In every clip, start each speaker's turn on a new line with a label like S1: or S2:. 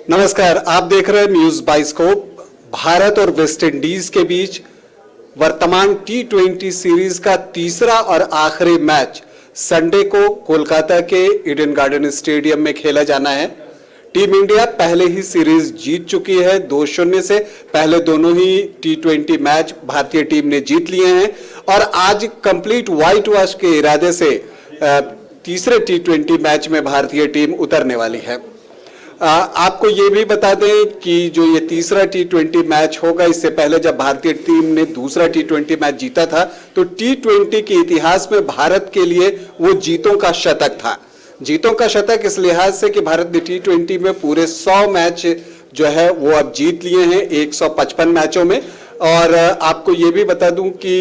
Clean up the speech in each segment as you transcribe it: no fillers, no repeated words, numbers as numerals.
S1: नमस्कार, आप देख रहे हैं न्यूज बाइस्कोप। भारत और वेस्ट इंडीज के बीच वर्तमान टी20 सीरीज का तीसरा और आखिरी मैच संडे को कोलकाता के ईडन गार्डन स्टेडियम में खेला जाना है। टीम इंडिया पहले ही सीरीज जीत चुकी है 2-0 से। पहले दोनों ही टी20 मैच भारतीय टीम ने जीत लिए हैं और आज कंप्लीट व्हाइट वॉश के इरादे से तीसरे टी20 मैच में भारतीय टीम उतरने वाली है। आपको ये भी बता दें कि जो ये तीसरा टी20 मैच होगा, इससे पहले जब भारतीय टीम ने दूसरा टी20 मैच जीता था तो टी20 के इतिहास में भारत के लिए वो जीतों का शतक था। जीतों का शतक इस लिहाज से कि भारत ने टी20 में पूरे 100 मैच जो है वो अब जीत लिए हैं 155 मैचों में। और आपको ये भी बता दूं कि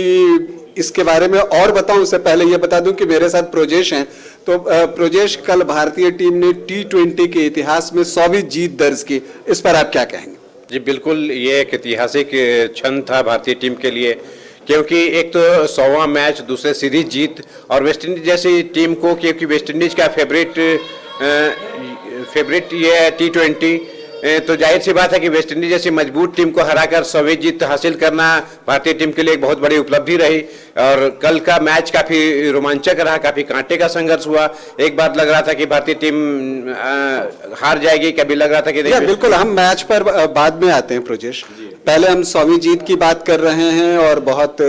S1: इसके बारे में और बताऊं उससे पहले ये बता दूं कि मेरे साथ प्रोजेश हैं। तो प्रोजेश, कल भारतीय टीम ने टी20 के इतिहास में 100वीं जीत दर्ज की, इस पर आप क्या कहेंगे?
S2: जी बिल्कुल, ये एक ऐतिहासिक क्षण था भारतीय टीम के लिए, क्योंकक्योंकि एक तो 100वां मैच, दूसरे सीरीज जीत और वेस्ट इंडीज जैसी टीम को, क्योंकि वेस्ट इंडीज का फेवरेट ये है टी20, तो जाहिर सी बात है कि वेस्ट इंडीज जैसी मजबूत टीम को हराकर 100वीं जीत हासिल करना भारतीय टीम के लिए एक बहुत बड़ी उपलब्धि रही। और कल का मैच काफ़ी रोमांचक रहा, काफ़ी कांटे का संघर्ष हुआ। एक बार लग रहा था कि भारतीय टीम हार जाएगी, कभी लग रहा था कि
S1: बिल्कुल। हम मैच पर बाद में आते हैं प्रोजेश, पहले हम 100वीं जीत की बात कर रहे हैं और बहुत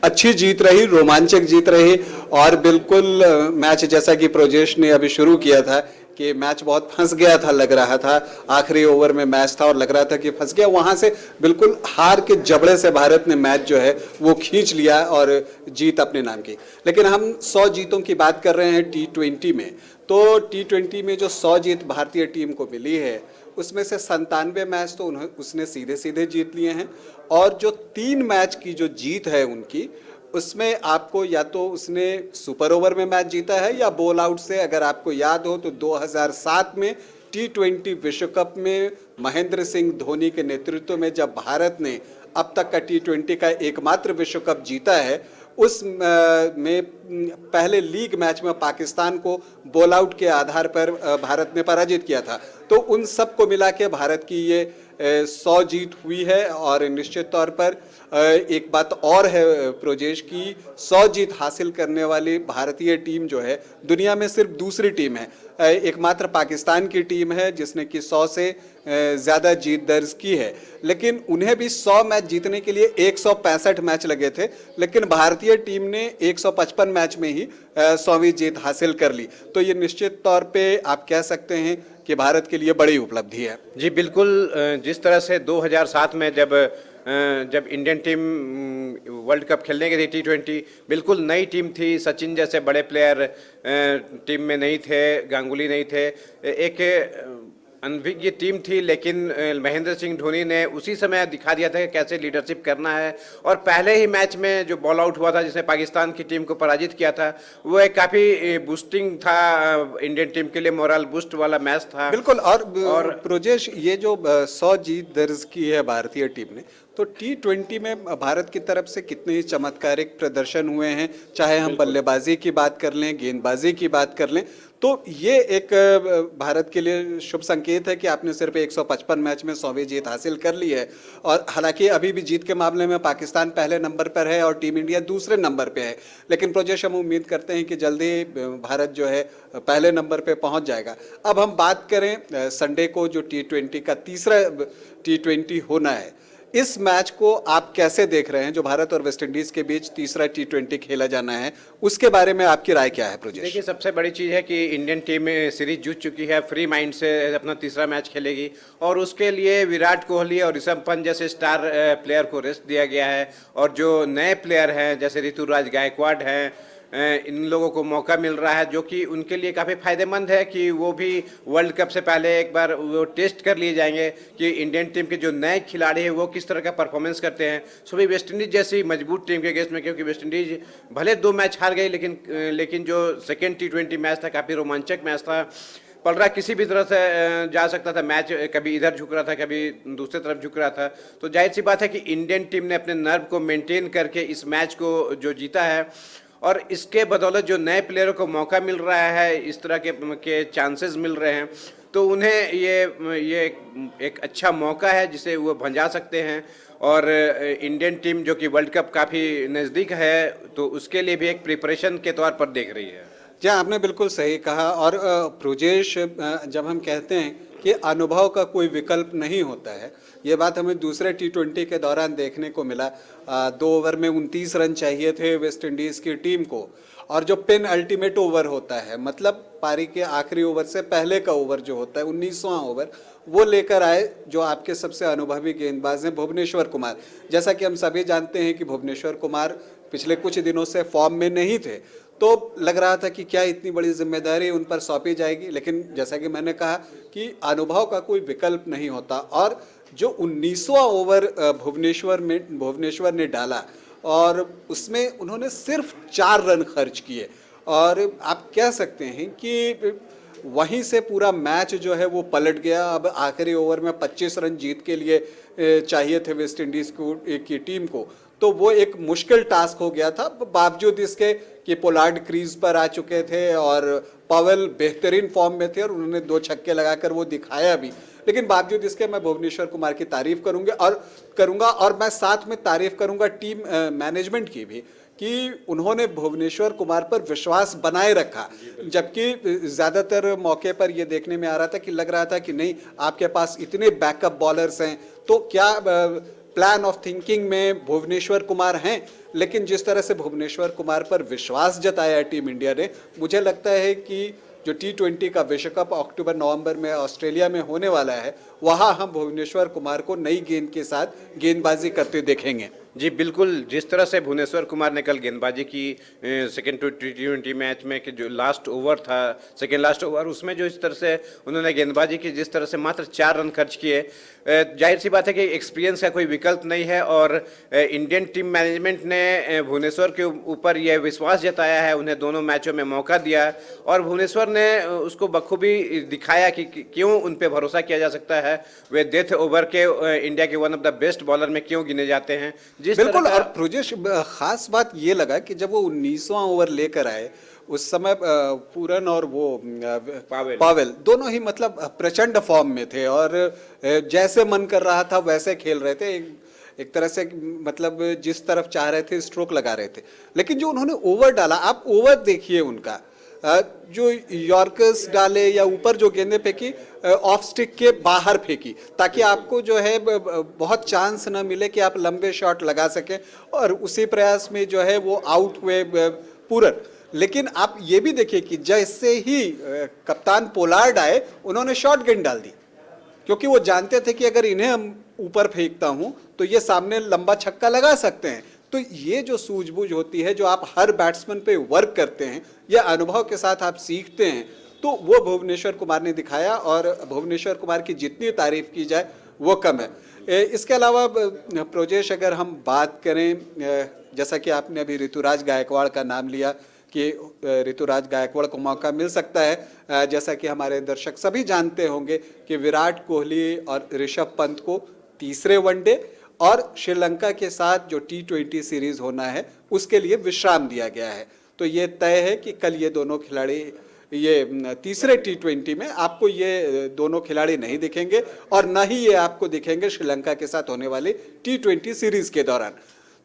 S1: अच्छी जीत रही, रोमांचक जीत रही। और बिल्कुल मैच जैसा कि प्रोजेश ने अभी शुरू किया था कि मैच बहुत फंस गया था, लग रहा था आखिरी ओवर में मैच था और लग रहा था कि फंस गया, वहां से बिल्कुल हार के जबड़े से भारत ने मैच जो है वो खींच लिया और जीत अपने नाम की। लेकिन हम 100 जीतों की बात कर रहे हैं टी20 में, तो टी20 में जो 100 जीत भारतीय टीम को मिली है उसमें से 97 मैच तो उसने सीधे सीधे जीत लिए हैं और जो 3 मैच की जो जीत है उनकी, उसमें आपको या तो उसने सुपर ओवर में मैच जीता है या बॉल आउट से। अगर आपको याद हो तो 2007 में टी20 विश्व कप में महेंद्र सिंह धोनी के नेतृत्व में जब भारत ने अब तक का टी20 का एकमात्र विश्व कप जीता है, उस में पहले लीग मैच में पाकिस्तान को बॉल आउट के आधार पर भारत ने पराजित किया था। तो उन सब को मिला के भारत की ये 100 जीत हुई है। और निश्चित तौर पर एक बात और है प्रोजेश की, 100 जीत हासिल करने वाली भारतीय टीम जो है दुनिया में सिर्फ दूसरी टीम है। एकमात्र पाकिस्तान की टीम है जिसने कि 100 से ज़्यादा जीत दर्ज की है, लेकिन उन्हें भी 100 मैच जीतने के लिए 165 मैच लगे थे, लेकिन भारतीय टीम ने 155 मैच में ही 100वीं जीत हासिल कर ली। तो ये निश्चित तौर पे आप कह सकते हैं कि भारत के लिए बड़ी उपलब्धि है।
S2: जी बिल्कुल, जिस तरह से 2007 में जब इंडियन टीम वर्ल्ड कप खेलने गई थी टी20, बिल्कुल नई टीम थी। सचिन जैसे बड़े प्लेयर टीम में नहीं थे, गांगुली नहीं थे, एक अनभिज्ञ टीम थी। लेकिन महेंद्र सिंह धोनी ने उसी समय दिखा दिया था कि कैसे लीडरशिप करना है। और पहले ही मैच में जो बॉल आउट हुआ था जिसने पाकिस्तान की टीम को पराजित किया था, वो एक काफ़ी बूस्टिंग था इंडियन टीम के लिए, मोरल बूस्ट वाला मैच था।
S1: बिल्कुल। और प्रोजेश, ये जो 100 जीत दर्ज की है भारतीय टीम ने, तो टी20 में भारत की तरफ से कितने ही चमत्कारिक प्रदर्शन हुए हैं, चाहे हम बल्लेबाजी की बात कर लें, गेंदबाजी की बात कर लें, तो ये एक भारत के लिए शुभ संकेत है कि आपने सिर्फ 155 मैच में 100वीं जीत हासिल कर ली है। और हालांकि अभी भी जीत के मामले में पाकिस्तान पहले नंबर पर है और टीम इंडिया दूसरे नंबर पे है, लेकिन प्रोजेश हम उम्मीद करते हैं कि जल्दी भारत जो है पहले नंबर पे पहुंच जाएगा। अब हम बात करें संडे को जो टी20 का तीसरा टी20 होना है, इस मैच को आप कैसे देख रहे हैं? जो भारत और वेस्ट इंडीज के बीच तीसरा टी20 खेला जाना है, उसके बारे में आपकी राय क्या है प्रोजेश?
S2: देखिए, सबसे बड़ी चीज़ है कि इंडियन टीम सीरीज जीत चुकी है, फ्री माइंड से अपना तीसरा मैच खेलेगी और उसके लिए विराट कोहली और ऋषभ पंत जैसे स्टार प्लेयर को रेस्ट दिया गया है। और जो नए प्लेयर हैं जैसे ऋतुराज गायकवाड़ हैं, इन लोगों को मौका मिल रहा है, जो कि उनके लिए काफ़ी फायदेमंद है कि वो भी वर्ल्ड कप से पहले एक बार वो टेस्ट कर लिए जाएंगे कि इंडियन टीम के जो नए खिलाड़ी हैं वो किस तरह का परफॉर्मेंस करते हैं। सो भी वेस्ट इंडीज जैसी मजबूत टीम के अगेंस्ट में, क्योंकि वेस्ट इंडीज भले 2 मैच हार गई, लेकिन जो सेकेंड टी20 मैच था काफ़ी रोमांचक मैच था। पलड़ा किसी भी तरह से जा सकता था, मैच कभी इधर झुक रहा था, कभी दूसरी तरफ झुक रहा था। तो जाहिर सी बात है कि इंडियन टीम ने अपने नर्व को मेंटेन करके इस मैच को जो जीता है और इसके बदौलत जो नए प्लेयरों को मौका मिल रहा है, इस तरह के चांसेस मिल रहे हैं, तो उन्हें ये एक अच्छा मौका है जिसे वो भंजा सकते हैं। और इंडियन टीम जो कि वर्ल्ड कप काफ़ी नज़दीक है, तो उसके लिए भी एक प्रिपरेशन के तौर पर देख रही है।
S1: जी आपने बिल्कुल सही कहा। और ब्रजेश, जब हम कहते हैं कि अनुभव का कोई विकल्प नहीं होता है, ये बात हमें दूसरे T20 के दौरान देखने को मिला। 2 ओवर में 29 रन चाहिए थे वेस्ट इंडीज़ की टीम को, और जो पेन अल्टीमेट ओवर होता है, मतलब पारी के आखिरी ओवर से पहले का ओवर जो होता है 19वां ओवर, वो लेकर आए जो आपके सबसे अनुभवी गेंदबाज हैं भुवनेश्वर कुमार। जैसा कि हम सभी जानते हैं कि भुवनेश्वर कुमार पिछले कुछ दिनों से फॉर्म में नहीं थे, तो लग रहा था कि क्या इतनी बड़ी जिम्मेदारी उन पर सौंपी जाएगी, लेकिन जैसा कि मैंने कहा कि अनुभव का कोई विकल्प नहीं होता। और जो 19वां ओवर भुवनेश्वर ने डाला, और उसमें उन्होंने सिर्फ 4 रन खर्च किए, और आप कह सकते हैं कि वहीं से पूरा मैच जो है वो पलट गया। अब आखिरी ओवर में 25 रन जीत के लिए चाहिए थे वेस्ट इंडीज़ की टीम को, तो वो एक मुश्किल टास्क हो गया था, बावजूद इसके कि पोलार्ड क्रीज पर आ चुके थे और पवेल बेहतरीन फॉर्म में थे और उन्होंने 2 छक्के लगाकर वो दिखाया भी। लेकिन बावजूद इसके मैं भुवनेश्वर कुमार की तारीफ करूंगा, और मैं साथ में तारीफ करूंगा टीम मैनेजमेंट की भी, कि उन्होंने भुवनेश्वर कुमार पर विश्वास बनाए रखा। जबकि ज़्यादातर मौके पर यह देखने में आ रहा था कि लग रहा था कि नहीं, आपके पास इतने बैकअप बॉलर्स हैं, तो क्या प्लान ऑफ थिंकिंग में भुवनेश्वर कुमार हैं। लेकिन जिस तरह से भुवनेश्वर कुमार पर विश्वास जताया टीम इंडिया ने, मुझे लगता है कि जो T20 का विश्व कप अक्टूबर-नवंबर में ऑस्ट्रेलिया में होने वाला है, वहाँ हम भुवनेश्वर कुमार को नई गेंद के साथ गेंदबाजी करते देखेंगे।
S2: जी बिल्कुल, जिस तरह से भुवनेश्वर कुमार ने कल गेंदबाजी की सेकेंड T20 मैच में, कि जो लास्ट ओवर था, सेकेंड लास्ट ओवर, उसमें जो इस तरह से उन्होंने गेंदबाजी की, जिस तरह से मात्र 4 रन खर्च किए, जाहिर सी बात है कि एक्सपीरियंस का कोई विकल्प नहीं है। और इंडियन टीम मैनेजमेंट ने भुवनेश्वर के ऊपर यह विश्वास जताया है, उन्हें दोनों मैचों में मौका दिया, और भुवनेश्वर ने उसको बखूबी दिखाया कि क्यों उन पर भरोसा किया जा सकता है। वे डेथ ओवर के इंडिया के one of the best bowler में क्यों गिने जाते हैं।
S1: बिल्कुल। और ब्रजेश, खास बात ये लगा कि जब वो 19वां ओवर लेकर आए, उस समय पूरन और वो पावेल दोनों ही मतलब प्रचंड फॉर्म में थे, और जैसे मन कर रहा था वैसे खेल रहे थे। एक तरह से मतलब जिस तरफ चाह रहे थे स्ट्रोक लगा रहे थे। लेकिन जो उन्होंने ओवर डाला, आप ओवर देखिए उनका, जो यॉर्कर्स डाले या ऊपर जो गेंदें फेंकी, ऑफ स्टिक के बाहर फेंकी, ताकि आपको जो है बहुत चांस ना मिले कि आप लंबे शॉट लगा सकें, और उसी प्रयास में जो है वो आउट हुए पूरन। लेकिन आप ये भी देखिए कि जैसे ही कप्तान पोलार्ड आए, उन्होंने शॉर्ट गेंद डाल दी, क्योंकि वो जानते थे कि अगर इन्हें हम ऊपर फेंकता हूं तो ये सामने लंबा छक्का लगा सकते हैं। तो ये जो सूझबूझ होती है, जो आप हर बैट्समैन पे वर्क करते हैं, या अनुभव के साथ आप सीखते हैं, तो वो भुवनेश्वर कुमार ने दिखाया। और भुवनेश्वर कुमार की जितनी तारीफ की जाए वो कम है। इसके अलावा ब्रजेश, अगर हम बात करें, जैसा कि आपने अभी ऋतुराज गायकवाड़ का नाम लिया, कि ऋतुराज गायकवाड़ को मौका मिल सकता है। जैसा कि हमारे दर्शक सभी जानते होंगे कि विराट कोहली और ऋषभ पंत को तीसरे वनडे और श्रीलंका के साथ जो T20 सीरीज होना है, उसके लिए विश्राम दिया गया है। तो ये तय है कि कल ये दोनों खिलाड़ी, ये तीसरे T20 में आपको ये दोनों खिलाड़ी नहीं दिखेंगे, और न ही ये आपको दिखेंगे श्रीलंका के साथ होने वाली T20 सीरीज के दौरान।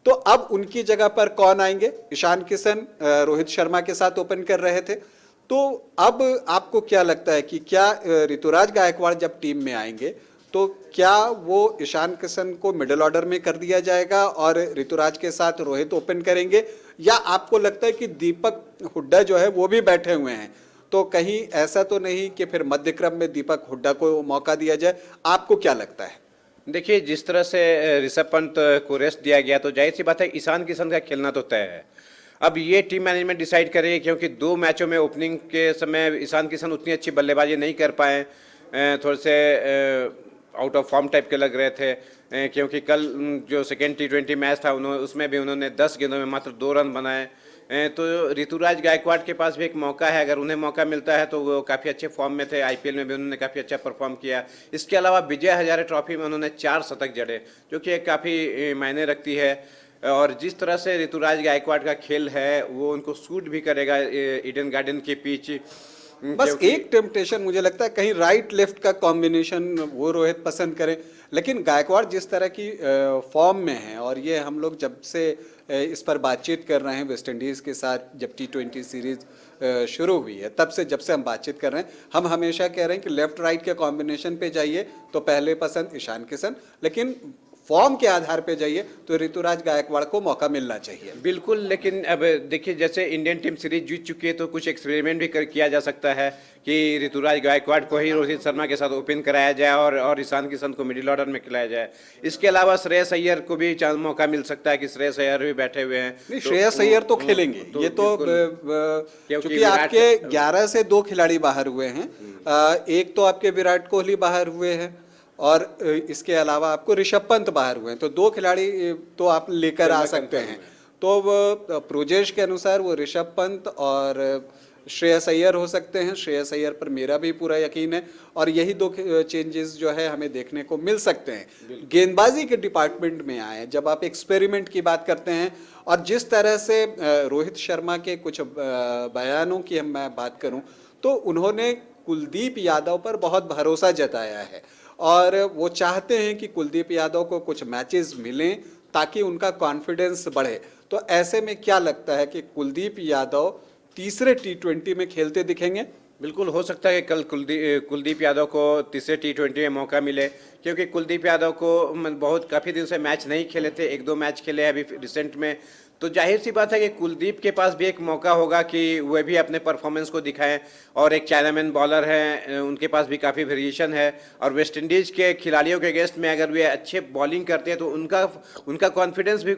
S1: तो अब उनकी जगह पर कौन आएंगे? ईशान किशन रोहित शर्मा के साथ ओपन कर रहे थे। तो अब आपको क्या लगता है कि क्या ऋतुराज गायकवाड़ जब टीम में आएंगे, तो क्या वो ईशान किशन को मिडिल ऑर्डर में कर दिया जाएगा और ऋतुराज के साथ रोहित ओपन करेंगे, या आपको लगता है कि दीपक हुड्डा जो है वो भी बैठे हुए हैं, तो कहीं ऐसा तो नहीं कि फिर मध्य क्रम में दीपक हुड्डा को मौका दिया जाए? आपको क्या लगता है?
S2: देखिए, जिस तरह से ऋषभ पंत को रेस्ट दिया गया, तो जाहिर सी बात है ईशान किशन का खेलना तो तय है। अब ये टीम मैनेजमेंट डिसाइड करेगी, क्योंकि 2 मैचों में ओपनिंग के समय ईशान किशन उतनी अच्छी बल्लेबाजी नहीं कर पाए, थोड़े से आउट ऑफ फॉर्म टाइप के लग रहे थे। क्योंकि कल जो सेकेंड T20 मैच था, उसमें भी उन्होंने 10 गेंदों में मात्र 2 रन बनाए। तो ऋतुराज गायकवाड़ के पास भी एक मौका है, अगर उन्हें मौका मिलता है तो वो काफ़ी अच्छे फॉर्म में थे। IPL में भी उन्होंने काफ़ी अच्छा परफॉर्म किया। इसके अलावा विजय हजारे ट्रॉफी में उन्होंने 4 शतक जड़े, जो कि एक काफ़ी मायने रखती है। और जिस तरह से ऋतुराज गायकवाड़ का खेल है, वो उनको सूट भी करेगा ईडन गार्डन की पिच।
S1: बस एक टेम्पटेशन मुझे लगता है कहीं राइट लेफ्ट का कॉम्बिनेशन वो रोहित पसंद करें, लेकिन गायकवाड़ जिस तरह की फॉर्म में है, और ये हम लोग जब से इस पर बातचीत कर रहे हैं वेस्ट इंडीज़ के साथ, जब T20 सीरीज शुरू हुई है तब से, जब से हम बातचीत कर रहे हैं, हम हमेशा कह रहे हैं कि लेफ्ट राइट के कॉम्बिनेशन पे जाइए तो पहले पसंद ईशान किशन, लेकिन फॉर्म के आधार पे जाइए तो ऋतुराज गायकवाड़ को मौका मिलना चाहिए।
S2: बिल्कुल, लेकिन अब देखिए जैसे इंडियन टीम सीरीज जीत चुकी है तो कुछ एक्सपेरिमेंट भी किया जा सकता है कि ऋतुराज गायकवाड़ को ही रोहित शर्मा के साथ ओपन कराया जाए और ईशान किशन को मिडिल ऑर्डर में खिलाया जाए। इसके अलावा श्रेयस अय्यर को भी मौका मिल सकता है कि श्रेयस अय्यर भी बैठे हुए हैं।
S1: नहीं, श्रेयस अय्यर तो खेलेंगे, ये तो क्योंकि आपके 11 से 2 खिलाड़ी बाहर हुए हैं, एक तो आपके विराट कोहली बाहर हुए हैं और इसके अलावा आपको ऋषभ पंत बाहर हुए हैं, तो 2 खिलाड़ी तो आप लेकर आ सकते हैं। तो प्रोजेश के अनुसार वो ऋषभ पंत और श्रेयस अय्यर हो सकते हैं। श्रेयस अय्यर पर मेरा भी पूरा यकीन है, और यही 2 चेंजेस जो है हमें देखने को मिल सकते हैं। गेंदबाजी के डिपार्टमेंट में आए, जब आप एक्सपेरिमेंट की बात करते हैं, और जिस तरह से रोहित शर्मा के कुछ बयानों की मैं बात करूं तो उन्होंने कुलदीप यादव पर बहुत भरोसा जताया है, और वो चाहते हैं कि कुलदीप यादव को कुछ मैचेस मिलें ताकि उनका कॉन्फिडेंस बढ़े। तो ऐसे में क्या लगता है कि कुलदीप यादव तीसरे T20 में खेलते दिखेंगे?
S2: बिल्कुल हो सकता है कि कल कुलदीप यादव को तीसरे T20 में मौका मिले, क्योंकि कुलदीप यादव को बहुत काफ़ी दिन से मैच नहीं खेले थे, 1-2 मैच खेले अभी रिसेंट में, तो जाहिर सी बात है कि कुलदीप के पास भी एक मौका होगा कि वह भी अपने परफॉर्मेंस को दिखाएं। और एक चाइनामैन बॉलर हैं, उनके पास भी काफ़ी वेरिएशन है, और वेस्ट इंडीज़ के खिलाड़ियों के अगेंस्ट में अगर वे अच्छे बॉलिंग करते हैं तो उनका कॉन्फिडेंस भी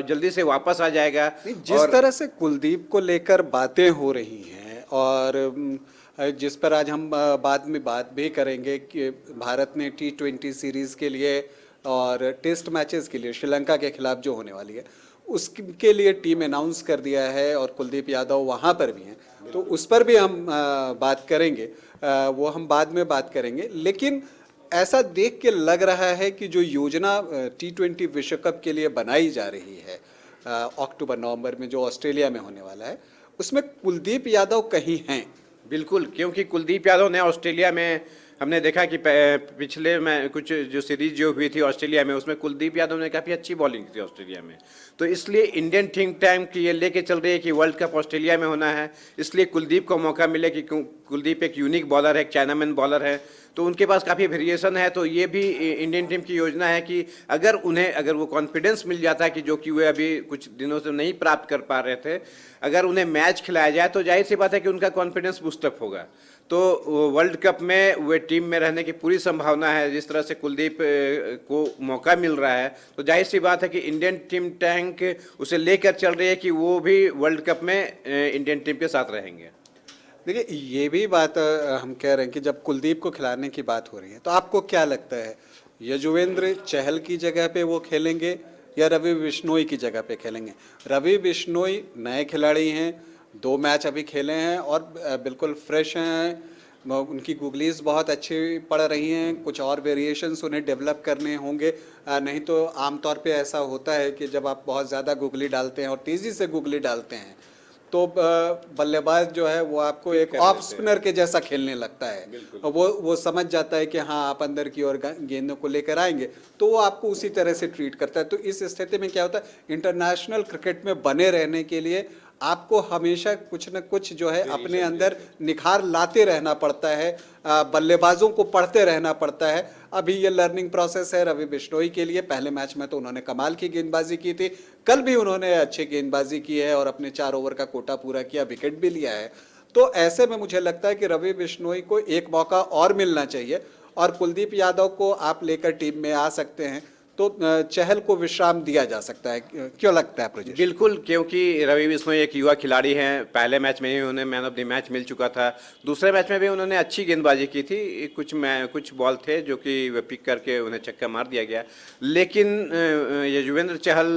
S2: जल्दी से वापस आ जाएगा।
S1: जिस तरह से कुलदीप को लेकर बातें हो रही हैं, और जिस पर आज हम बाद में बात भी करेंगे कि भारत ने T20 सीरीज़ के लिए और टेस्ट मैचेस के लिए श्रीलंका के खिलाफ जो होने वाली है उसके लिए टीम अनाउंस कर दिया है, और कुलदीप यादव वहाँ पर भी हैं, तो उस पर भी हम बात करेंगे, वो हम बाद में बात करेंगे। लेकिन ऐसा देख के लग रहा है कि जो योजना T20 विश्व कप के लिए बनाई जा रही है अक्टूबर-नवंबर में जो ऑस्ट्रेलिया में होने वाला है, उसमें कुलदीप यादव कहीं हैं।
S2: बिल्कुल, क्योंकि कुलदीप यादव ने ऑस्ट्रेलिया में हमने देखा कि पिछले में कुछ जो सीरीज जो हुई थी ऑस्ट्रेलिया में, उसमें कुलदीप यादव ने काफ़ी अच्छी बॉलिंग की थी ऑस्ट्रेलिया में। तो इसलिए इंडियन थिंक टैंक की ये लेके चल रही है कि वर्ल्ड कप ऑस्ट्रेलिया में होना है, इसलिए कुलदीप को मौका मिले कि कुलदीप एक यूनिक बॉलर है, एक चाइनामैन बॉलर है, तो उनके पास काफ़ी वेरिएशन है। तो ये भी इंडियन टीम की योजना है कि अगर वो कॉन्फिडेंस मिल जाता है कि जो कि वे अभी कुछ दिनों से नहीं प्राप्त कर पा रहे थे, अगर उन्हें मैच खिलाया जाए तो जाहिर सी बात है कि उनका कॉन्फिडेंस बूस्टअप होगा। तो वर्ल्ड कप में वे टीम में रहने की पूरी संभावना है। जिस तरह से कुलदीप को मौका मिल रहा है, तो जाहिर सी बात है कि इंडियन टीम टैंक उसे लेकर चल रही है कि वो भी वर्ल्ड कप में इंडियन टीम के साथ रहेंगे।
S1: देखिए, ये भी बात हम कह रहे हैं कि जब कुलदीप को खिलाने की बात हो रही है, तो आपको क्या लगता है, यजुवेंद्र चहल की जगह पे वो खेलेंगे या रवि बिश्नोई की जगह पे खेलेंगे? रवि बिश्नोई नए खिलाड़ी हैं, 2 मैच अभी खेले हैं और बिल्कुल फ्रेश हैं, उनकी गूगलीज बहुत अच्छी पड़ रही हैं, कुछ और वेरिएशंस उन्हें डेवलप करने होंगे, नहीं तो आमतौर पे ऐसा होता है कि जब आप बहुत ज़्यादा गूगली डालते हैं और तेज़ी से गूगली डालते हैं तो बल्लेबाज जो है वो आपको एक ऑफ स्पिनर के जैसा खेलने लगता है, वो समझ जाता है कि हाँ आप अंदर की ओर गेंदों को लेकर आएंगे, तो वो आपको उसी तरह से ट्रीट करता है। तो इस स्थिति में क्या होता है, इंटरनेशनल क्रिकेट में बने रहने के लिए आपको हमेशा कुछ न कुछ जो है अपने अंदर निखार लाते रहना पड़ता है, बल्लेबाजों को पढ़ते रहना पड़ता है। अभी ये लर्निंग प्रोसेस है रवि बिश्नोई के लिए। पहले मैच में तो उन्होंने कमाल की गेंदबाजी की थी, कल भी उन्होंने अच्छी गेंदबाजी की है और अपने 4 ओवर का कोटा पूरा किया, विकेट भी लिया है। तो ऐसे में मुझे लगता है कि रवि बिश्नोई को एक मौका और मिलना चाहिए, और कुलदीप यादव को आप लेकर टीम में आ सकते हैं, तो चहल को विश्राम दिया जा सकता है। क्यों लगता है प्रोजेक्ट?
S2: बिल्कुल, क्योंकि रवि बिश्नोई एक युवा खिलाड़ी हैं, पहले मैच में ही उन्हें मैन ऑफ द मैच मिल चुका था, दूसरे मैच में भी उन्होंने अच्छी गेंदबाजी की थी, कुछ बॉल थे जो कि वे पिक करके उन्हें छक्का मार दिया गया। लेकिन यजुवेंद्र चहल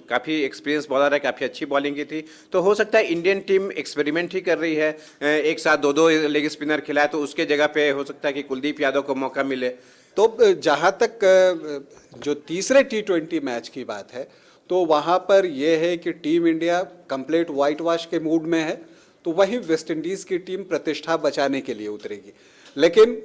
S2: काफ़ी एक्सपीरियंस बॉलर है, काफ़ी अच्छी बॉलिंग की थी, तो हो सकता है इंडियन टीम एक्सपेरिमेंट ही कर रही है, एक साथ 2-2 लेग स्पिनर खिलाए, तो उसके जगह पे हो सकता है कि कुलदीप यादव को मौका मिले।
S1: तो जहाँ तक जो तीसरे T20 मैच की बात है, तो वहाँ पर यह है कि team India complete white wash के मूड में है, तो वहीं वेस्टइंडीज़ की टीम प्रतिष्ठा बचाने के लिए उतरेगी। लेकिन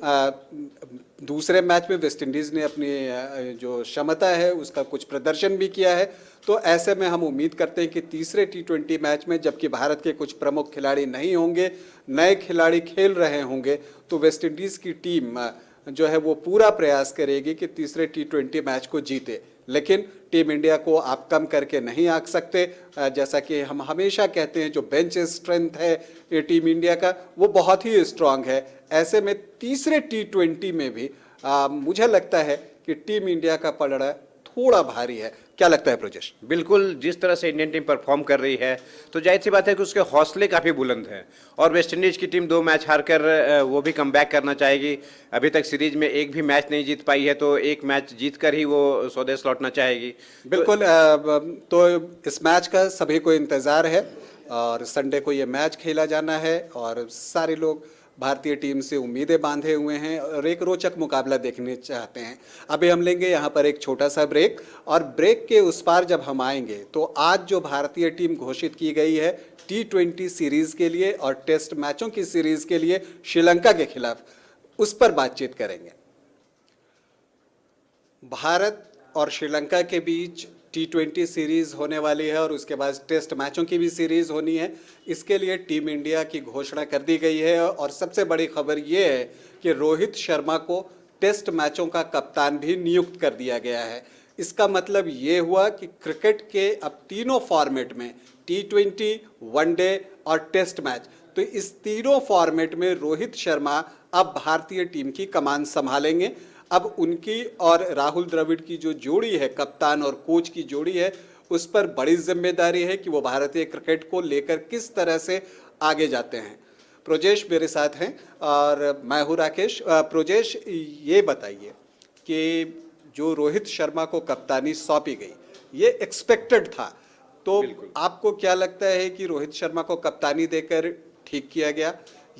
S1: दूसरे मैच में वेस्टइंडीज़ ने अपनी जो क्षमता है उसका कुछ प्रदर्शन भी किया है। तो ऐसे में हम उम्मीद करते हैं कि तीसरे T20 मैच में, जबकि भारत के कुछ प्रमुख खिलाड़ी नहीं होंगे, नए खिलाड़ी खेल रहे होंगे, तो वेस्टइंडीज़ की टीम जो है वो पूरा प्रयास करेगी कि तीसरे T20 मैच को जीते। लेकिन टीम इंडिया को आप कम करके नहीं आंक सकते। जैसा कि हम हमेशा कहते हैं, जो बेंच स्ट्रेंथ है ये टीम इंडिया का, वो बहुत ही स्ट्रांग है। ऐसे में तीसरे T20 में भी मुझे लगता है कि टीम इंडिया का पलड़ा थोड़ा भारी है। क्या लगता है ब्रजेश?
S2: बिल्कुल, जिस तरह से इंडियन टीम परफॉर्म कर रही है तो जाहिर सी बात है कि उसके हौसले काफ़ी बुलंद हैं। और वेस्ट इंडीज़ की टीम 2 मैच हार कर वो भी कमबैक करना चाहेगी। अभी तक सीरीज में एक भी मैच नहीं जीत पाई है, तो एक मैच जीत कर ही वो स्वदेश लौटना चाहेगी।
S1: बिल्कुल। तो इस मैच का सभी को इंतज़ार है और संडे को ये मैच खेला जाना है और सारे लोग भारतीय टीम से उम्मीदें बांधे हुए हैं और एक रोचक मुकाबला देखने चाहते हैं। अभी हम लेंगे यहाँ पर एक छोटा सा ब्रेक, और ब्रेक के उस पार जब हम आएंगे तो आज जो भारतीय टीम घोषित की गई है T20 सीरीज़ के लिए और टेस्ट मैचों की सीरीज़ के लिए श्रीलंका के खिलाफ, उस पर बातचीत करेंगे। भारत और श्रीलंका के बीच T20 सीरीज़ होने वाली है और उसके बाद टेस्ट मैचों की भी सीरीज़ होनी है। इसके लिए टीम इंडिया की घोषणा कर दी गई है और सबसे बड़ी खबर ये है कि रोहित शर्मा को टेस्ट मैचों का कप्तान भी नियुक्त कर दिया गया है। इसका मतलब ये हुआ कि क्रिकेट के अब तीनों फॉर्मेट में, T20, वनडे और टेस्ट मैच, तो इस तीनों फॉर्मेट में रोहित शर्मा अब भारतीय टीम की कमान संभालेंगे। अब उनकी और राहुल द्रविड़ की जो जोड़ी है, कप्तान और कोच की जोड़ी है, उस पर बड़ी जिम्मेदारी है कि वो भारतीय क्रिकेट को लेकर किस तरह से आगे जाते हैं। प्रोजेश मेरे साथ हैं और मैं हूँ राकेश। प्रोजेश, ये बताइए कि जो रोहित शर्मा को कप्तानी सौंपी गई, ये एक्सपेक्टेड था, तो आपको क्या लगता है कि रोहित शर्मा को कप्तानी देकर ठीक किया गया,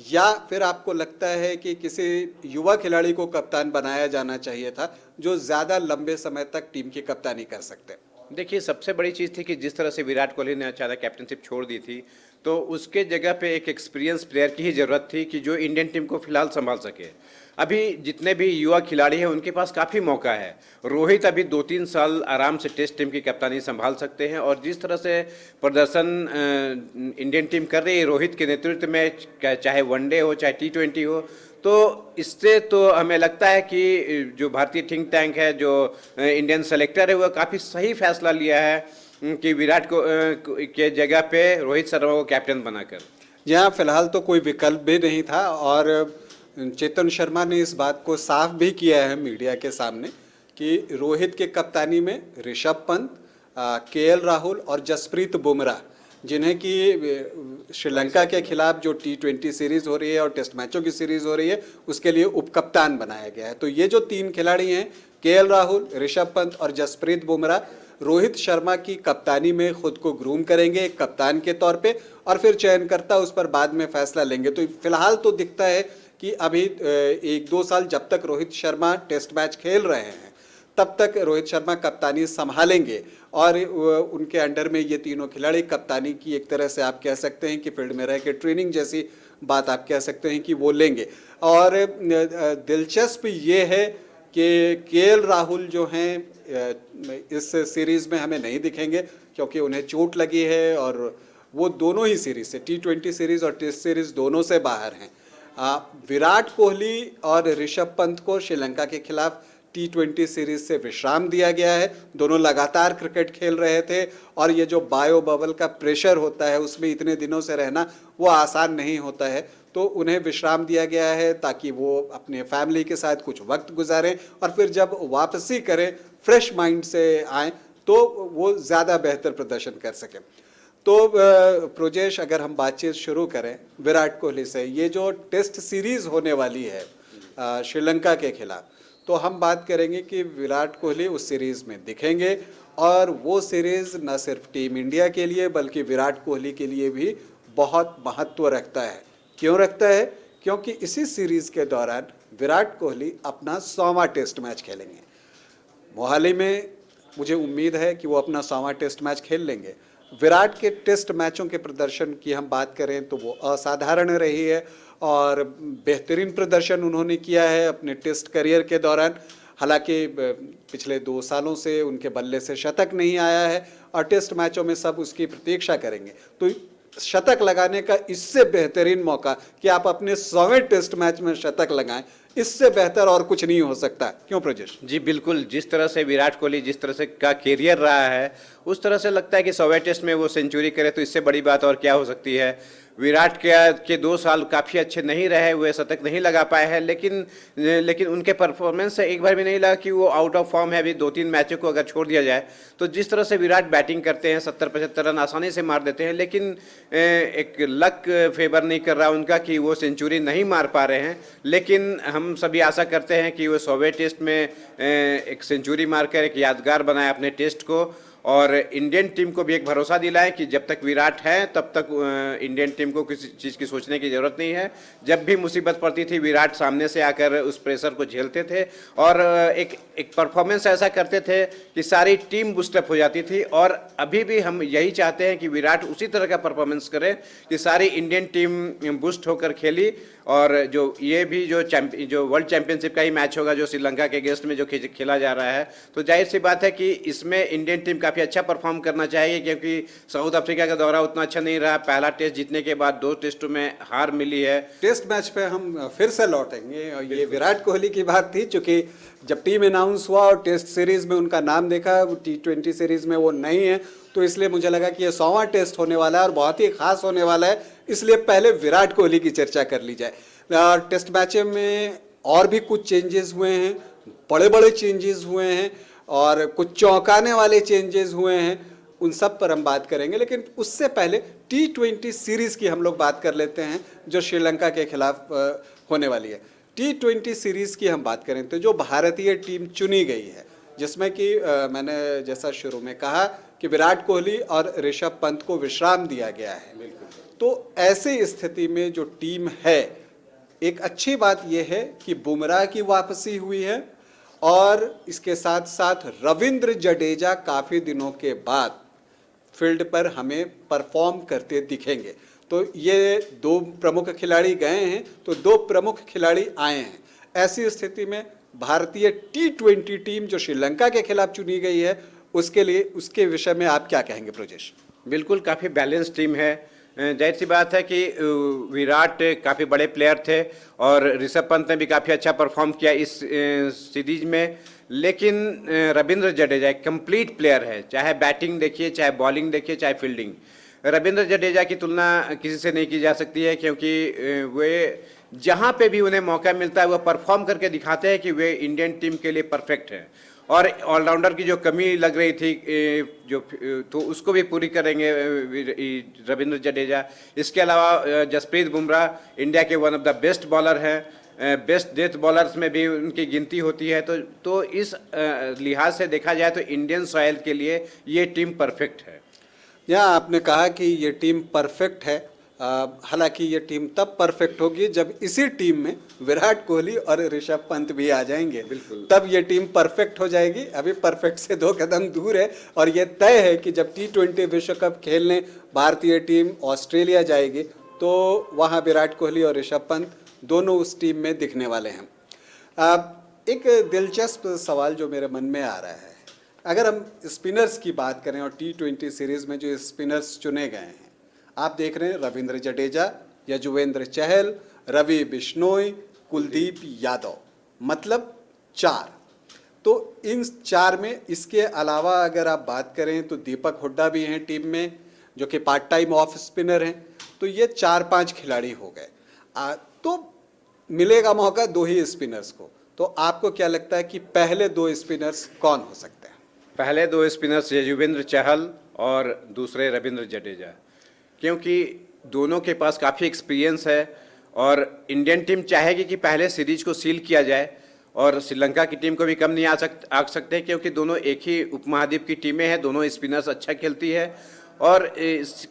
S1: या फिर आपको लगता है कि किसी युवा खिलाड़ी को कप्तान बनाया जाना चाहिए था जो ज़्यादा लंबे समय तक टीम की कप्तानी कर सकते?
S2: देखिए, सबसे बड़ी चीज़ थी कि जिस तरह से विराट कोहली ने अचानक कैप्टनशिप छोड़ दी थी, तो उसके जगह पे एक एक्सपीरियंस प्लेयर की ही ज़रूरत थी कि जो इंडियन टीम को फिलहाल संभाल सके। अभी जितने भी युवा खिलाड़ी हैं उनके पास काफ़ी मौका है। रोहित अभी 2-3 साल आराम से टेस्ट टीम की कप्तानी संभाल सकते हैं, और जिस तरह से प्रदर्शन इंडियन टीम कर रही है रोहित के नेतृत्व में, चाहे वनडे हो चाहे T20 हो, तो इससे तो हमें लगता है कि जो भारतीय थिंक टैंक है, जो इंडियन सेलेक्टर है, वो काफ़ी सही फैसला लिया है कि विराट को के जगह पे रोहित शर्मा को कैप्टन बनाकर।
S1: यहाँ फिलहाल तो कोई विकल्प भी नहीं था और चेतन शर्मा ने इस बात को साफ भी किया है मीडिया के सामने कि रोहित के कप्तानी में ऋषभ पंत, KL राहुल और जसप्रीत बुमराह, जिन्हें कि श्रीलंका के खिलाफ जो T20 सीरीज़ हो रही है और टेस्ट मैचों की सीरीज़ हो रही है उसके लिए उपकप्तान बनाया गया है। तो ये जो 3 खिलाड़ी हैं, KL राहुल, ऋषभ पंत और जसप्रीत बुमराह, रोहित शर्मा की कप्तानी में खुद को ग्रूम करेंगे एक कप्तान के तौर पे, और फिर चयनकर्ता उस पर बाद में फैसला लेंगे। तो फिलहाल तो दिखता है कि अभी 1-2 साल जब तक रोहित शर्मा टेस्ट मैच खेल रहे हैं तब तक रोहित शर्मा कप्तानी संभालेंगे और उनके अंडर में ये तीनों खिलाड़ी कप्तानी की एक तरह से आप कह सकते हैं कि फील्ड में रह के ट्रेनिंग जैसी बात आप कह सकते हैं कि वो लेंगे। और दिलचस्प ये है कि KL राहुल जो हैं इस सीरीज़ में हमें नहीं दिखेंगे क्योंकि उन्हें चोट लगी है और वो दोनों ही सीरीज़ से, T20 सीरीज़ और टेस्ट सीरीज़ दोनों से बाहर हैं। विराट कोहली और ऋषभ पंत को श्रीलंका के खिलाफ T20 सीरीज से विश्राम दिया गया है। दोनों लगातार क्रिकेट खेल रहे थे और ये जो बायो बबल का प्रेशर होता है उसमें इतने दिनों से रहना वो आसान नहीं होता है, तो उन्हें विश्राम दिया गया है ताकि वो अपने फैमिली के साथ कुछ वक्त गुजारें और फिर जब वापसी करें फ्रेश माइंड से आएँ तो वो ज़्यादा बेहतर प्रदर्शन कर सकें। तो प्रोजेश, अगर हम बातचीत शुरू करें विराट कोहली से, ये जो टेस्ट सीरीज़ होने वाली है श्रीलंका के खिलाफ, तो हम बात करेंगे कि विराट कोहली उस सीरीज़ में दिखेंगे और वो सीरीज़ न सिर्फ टीम इंडिया के लिए बल्कि विराट कोहली के लिए भी बहुत महत्व रखता है। क्यों रखता है? क्योंकि इसी सीरीज़ के दौरान विराट कोहली अपना 100वां टेस्ट मैच खेलेंगे। मोहाली में मुझे उम्मीद है कि वो अपना 100वां टेस्ट मैच खेल लेंगे। विराट के टेस्ट मैचों के प्रदर्शन की हम बात करें तो वो असाधारण रही है और बेहतरीन प्रदर्शन उन्होंने किया है अपने टेस्ट करियर के दौरान। हालांकि पिछले 2 सालों से उनके बल्ले से शतक नहीं आया है और टेस्ट मैचों में सब उसकी प्रतीक्षा करेंगे, तो शतक लगाने का इससे बेहतरीन मौका कि आप अपने 100वें टेस्ट मैच में शतक लगाएं, इससे बेहतर और कुछ नहीं हो सकता। क्यों प्रजेश?
S2: जी बिल्कुल, जिस तरह से विराट कोहली जिस तरह से का कैरियर रहा है उस तरह से लगता है कि 100वें टेस्ट में वो सेंचुरी करे तो इससे बड़ी बात और क्या हो सकती है। विराट के 2 साल काफ़ी अच्छे नहीं रहे, वे शतक नहीं लगा पाए हैं, लेकिन उनके परफॉर्मेंस से एक बार भी नहीं लगा कि वो आउट ऑफ फॉर्म है। अभी 2-3 मैचों को अगर छोड़ दिया जाए तो जिस तरह से विराट बैटिंग करते हैं 70-75 रन आसानी से मार देते हैं, लेकिन एक लक फेवर नहीं कर रहा उनका कि वो सेंचुरी नहीं मार पा रहे हैं। लेकिन हम सभी आशा करते हैं कि वो 100वें टेस्ट में एक सेंचुरी मारकर एक यादगार बनाए अपने टेस्ट को, और इंडियन टीम को भी एक भरोसा दिलाएं कि जब तक विराट है तब तक इंडियन टीम को किसी चीज़ की सोचने की ज़रूरत नहीं है। जब भी मुसीबत पड़ती थी विराट सामने से आकर उस प्रेशर को झेलते थे और एक परफॉर्मेंस ऐसा करते थे कि सारी टीम बूस्टअप हो जाती थी। और अभी भी हम यही चाहते हैं कि विराट उसी तरह का परफॉर्मेंस करे कि सारी इंडियन टीम बूस्ट होकर खेली। और जो वर्ल्ड चैंपियनशिप का ही मैच होगा जो श्रीलंका के अगेंस्ट में जो खेला जा रहा है, तो जाहिर सी बात है कि इसमें इंडियन टीम काफ़ी अच्छा परफॉर्म करना चाहिए, क्योंकि साउथ अफ्रीका का दौरा उतना अच्छा नहीं रहा। पहला टेस्ट जीतने के बाद 2 टेस्टों में हार मिली है।
S1: टेस्ट मैच पे हम फिर से लौटेंगे और ये विराट कोहली की बात थी, चूंकि जब टीम अनाउंस हुआ और टेस्ट सीरीज में उनका नाम देखा, T20 सीरीज में वो नहीं है, तो इसलिए मुझे लगा कि ये 100वां टेस्ट होने वाला है और बहुत ही खास होने वाला है, इसलिए पहले विराट कोहली की चर्चा कर ली जाए। टेस्ट मैच में और भी कुछ चेंजेस हुए हैं, बड़े बड़े चेंजेस हुए हैं और कुछ चौंकाने वाले चेंजेस हुए हैं, उन सब पर हम बात करेंगे। लेकिन उससे पहले T20 सीरीज की हम लोग बात कर लेते हैं जो श्रीलंका के खिलाफ होने वाली है। T20 सीरीज की हम बात करें तो जो भारतीय टीम चुनी गई है, जिसमें कि मैंने जैसा शुरू में कहा कि विराट कोहली और ऋषभ पंत को विश्राम दिया गया है, तो ऐसी स्थिति में जो टीम है, एक अच्छी बात यह है कि बुमराह की वापसी हुई है और इसके साथ साथ रविंद्र जडेजा काफ़ी दिनों के बाद फील्ड पर हमें परफॉर्म करते दिखेंगे। तो ये 2 प्रमुख खिलाड़ी गए हैं तो 2 प्रमुख खिलाड़ी आए हैं। ऐसी स्थिति में भारतीय T20 टीम जो श्रीलंका के खिलाफ चुनी गई है, उसके विषय में आप क्या कहेंगे प्रोजेश?
S2: बिल्कुल, काफ़ी बैलेंस टीम है। जाहिर सी बात है कि विराट काफ़ी बड़े प्लेयर थे और ऋषभ पंत ने भी काफ़ी अच्छा परफॉर्म किया इस सीरीज में, लेकिन रविंद्र जडेजा एक कंप्लीट प्लेयर है। चाहे बैटिंग देखिए, चाहे बॉलिंग देखिए, चाहे फील्डिंग, रविंद्र जडेजा की तुलना किसी से नहीं की जा सकती है, क्योंकि वे जहाँ पे भी उन्हें मौका मिलता है वह परफॉर्म करके दिखाते हैं कि वे इंडियन टीम के लिए परफेक्ट है। और ऑलराउंडर की जो कमी लग रही थी तो उसको भी पूरी करेंगे रविंद्र जडेजा। इसके अलावा जसप्रीत बुमराह इंडिया के one of the best bowler हैं, बेस्ट डेथ बॉलर्स में भी उनकी गिनती होती है। तो इस लिहाज से देखा जाए तो इंडियन सॉइल के लिए ये टीम परफेक्ट है।
S1: यहाँ आपने कहा कि ये टीम परफेक्ट है, हालांकि ये टीम तब परफेक्ट होगी जब इसी टीम में विराट कोहली और ऋषभ पंत भी आ जाएंगे, तब ये टीम परफेक्ट हो जाएगी। अभी परफेक्ट से 2 कदम दूर है और ये तय है कि जब T20 विश्व कप खेलने भारतीय टीम ऑस्ट्रेलिया जाएगी तो वहाँ विराट कोहली और ऋषभ पंत दोनों उस टीम में दिखने वाले हैं। एक दिलचस्प सवाल जो मेरे मन में आ रहा है, अगर हम स्पिनर्स की बात करें और T20 सीरीज में जो स्पिनर्स चुने गए हैं, आप देख रहे हैं रविंद्र जडेजा, यजुवेंद्र चहल, रवि बिश्नोई, कुलदीप यादव, मतलब 4। तो इन 4 में इसके अलावा अगर आप बात करें तो दीपक हुड्डा भी हैं टीम में, जो कि पार्ट टाइम ऑफ स्पिनर हैं। तो ये 4-5 खिलाड़ी हो गए, तो मिलेगा मौका 2 ही स्पिनर्स को। तो आपको क्या लगता है कि पहले 2 स्पिनर्स कौन हो सकते हैं?
S2: पहले 2 स्पिनर्स यजुवेंद्र चहल और दूसरे रविंद्र जडेजा, क्योंकि दोनों के पास काफ़ी एक्सपीरियंस है और इंडियन टीम चाहेगी कि पहले सीरीज को सील किया जाए और श्रीलंका की टीम को भी कम नहीं आ सकते, क्योंकि दोनों एक ही उपमहाद्वीप की टीमें हैं, दोनों स्पिनर्स अच्छा खेलती है और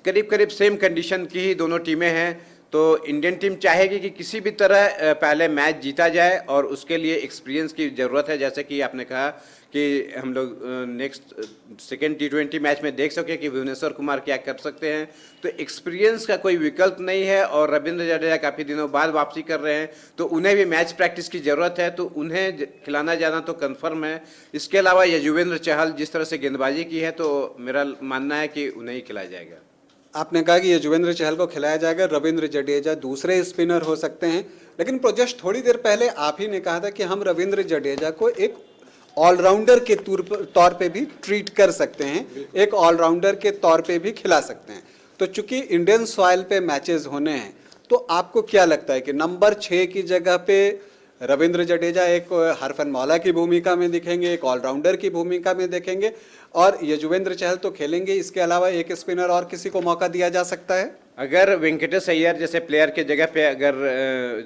S2: करीब करीब सेम कंडीशन की ही दोनों टीमें हैं। तो इंडियन टीम चाहेगी कि किसी भी तरह पहले मैच जीता जाए और उसके लिए एक्सपीरियंस की ज़रूरत है। जैसे कि आपने कहा कि हम लोग नेक्स्ट सेकेंड T20 मैच में देख सके कि भुवनेश्वर कुमार क्या कर सकते हैं। तो एक्सपीरियंस का कोई विकल्प नहीं है और रविंद्र जडेजा काफ़ी दिनों बाद वापसी कर रहे हैं, तो उन्हें भी मैच प्रैक्टिस की ज़रूरत है, तो उन्हें खिलाना जाना तो कन्फर्म है। इसके अलावा युजवेंद्र चहल जिस तरह से गेंदबाजी की है, तो मेरा मानना है कि उन्हें ही खिलाया जाएगा।
S1: आपने कहा कि युजवेंद्र चहल को खिलाया जाएगा, रविंद्र जडेजा दूसरे स्पिनर हो सकते हैं, लेकिन प्रजेश थोड़ी देर पहले आप ही ने कहा था कि हम रविंद्र जडेजा को एक ऑलराउंडर के तौर पे भी ट्रीट कर सकते हैं, एक ऑलराउंडर के तौर पे भी खिला सकते हैं। तो चूंकि इंडियन सॉइल पे मैचेस होने हैं, तो आपको क्या लगता है कि नंबर 6 की जगह पे रविंद्र जडेजा एक हरफनमौला की भूमिका में दिखेंगे, एक ऑलराउंडर की भूमिका में देखेंगे, और युजवेंद्र चहल तो खेलेंगे, इसके अलावा एक स्पिनर और किसी को मौका दिया जा सकता है?
S2: अगर वेंकटेश अय्यर जैसे प्लेयर के जगह पे अगर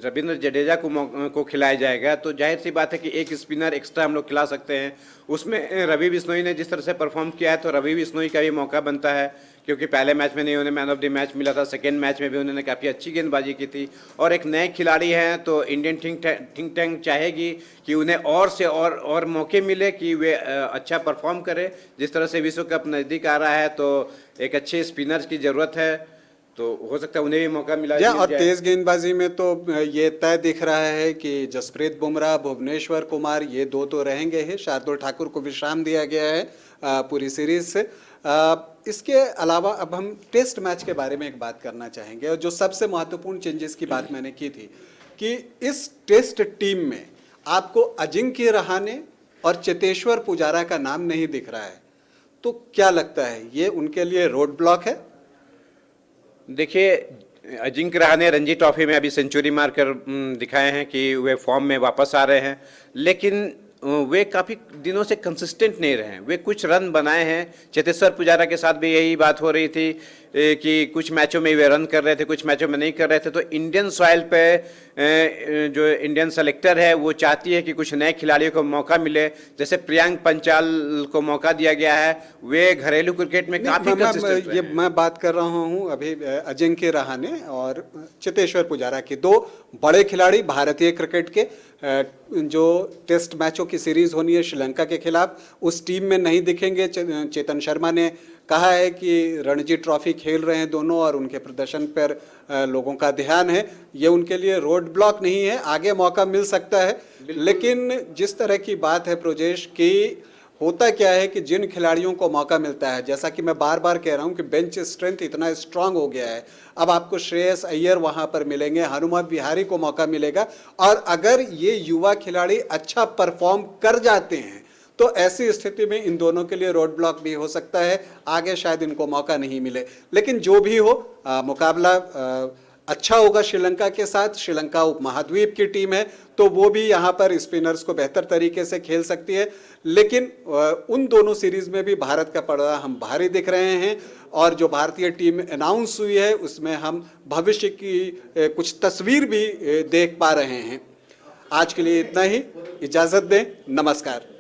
S2: रविंद्र जडेजा को खिलाया जाएगा, तो जाहिर सी बात है कि एक स्पिनर एक्स्ट्रा हम लोग खिला सकते हैं। उसमें रवि बिश्नोई ने जिस तरह से परफॉर्म किया है, तो रवि बिश्नोई का भी मौका बनता है, क्योंकि पहले मैच में नहीं उन्हें मैन ऑफ द मैच मिला था, सेकेंड मैच में भी उन्होंने काफ़ी अच्छी गेंदबाजी की थी, और एक नए खिलाड़ी हैं, तो इंडियन थिंक टैंक चाहेगी कि उन्हें और से और मौके मिले कि वे अच्छा परफॉर्म करें। जिस तरह से विश्व कप नज़दीक आ रहा है, तो एक अच्छे स्पिनर्स की ज़रूरत है, तो हो सकता है उन्हें भी मौका मिल
S1: और
S2: जाए।
S1: तेज गेंदबाजी में तो ये तय दिख रहा है कि जसप्रीत बुमराह, भुवनेश्वर कुमार, ये दो तो रहेंगे ही। शार्दुल ठाकुर को विश्राम दिया गया है पूरी सीरीज से। इसके अलावा अब हम टेस्ट मैच के बारे में एक बात करना चाहेंगे, और जो सबसे महत्वपूर्ण चेंजेस की बात मैंने की थी कि इस टेस्ट टीम में आपको अजिंक्य रहाणे और चेतेश्वर पुजारा का नाम नहीं दिख रहा है, तो क्या लगता है ये उनके लिए रोड ब्लॉक है?
S2: देखिए, अजिंक्य रहाणे रणजी ट्रॉफी में अभी सेंचुरी मारकर दिखाए हैं कि वे फॉर्म में वापस आ रहे हैं, लेकिन वे काफ़ी दिनों से कंसिस्टेंट नहीं रहे हैं। वे कुछ रन बनाए हैं, चेतेश्वर पुजारा के साथ भी यही बात हो रही थी कि कुछ मैचों में वे रन कर रहे थे, कुछ मैचों में नहीं कर रहे थे। तो इंडियन सॉइल पे जो इंडियन सेलेक्टर है वो चाहती है कि कुछ नए खिलाड़ियों को मौका मिले, जैसे प्रियांक पंचाल को मौका दिया गया है। वे घरेलू क्रिकेट में काफ़ी कंसिस्टेंट
S1: ये मैं बात कर रहा हूँ अभी अजिंक्य रहाणे और चेतेश्वर पुजारा की, दो बड़े खिलाड़ी भारतीय क्रिकेट के। जो टेस्ट मैचों की सीरीज होनी है श्रीलंका के खिलाफ, उस टीम में नहीं दिखेंगे। चेतन शर्मा ने कहा है कि रणजी ट्रॉफी खेल रहे हैं दोनों और उनके प्रदर्शन पर लोगों का ध्यान है। ये उनके लिए रोड ब्लॉक नहीं है, आगे मौका मिल सकता है। लेकिन जिस तरह की बात है प्रजेश की, होता क्या है कि जिन खिलाड़ियों को मौका मिलता है, जैसा कि मैं बार बार कह रहा हूं कि बेंच स्ट्रेंथ इतना स्ट्रांग हो गया है, अब आपको श्रेयस अय्यर वहां पर मिलेंगे, हनुमा विहारी को मौका मिलेगा, और अगर ये युवा खिलाड़ी अच्छा परफॉर्म कर जाते हैं तो ऐसी स्थिति में इन दोनों के लिए रोड ब्लॉक भी हो सकता है, आगे शायद इनको मौका नहीं मिले। लेकिन जो भी हो, मुकाबला अच्छा होगा श्रीलंका के साथ। श्रीलंका उपमहाद्वीप की टीम है, तो वो भी यहाँ पर स्पिनर्स को बेहतर तरीके से खेल सकती है। लेकिन उन दोनों सीरीज में भी भारत का पड़ाव हम भारी दिख रहे हैं, और जो भारतीय टीम अनाउंस हुई है उसमें हम भविष्य की कुछ तस्वीर भी देख पा रहे हैं। आज के लिए इतना ही, इजाज़त दें, नमस्कार।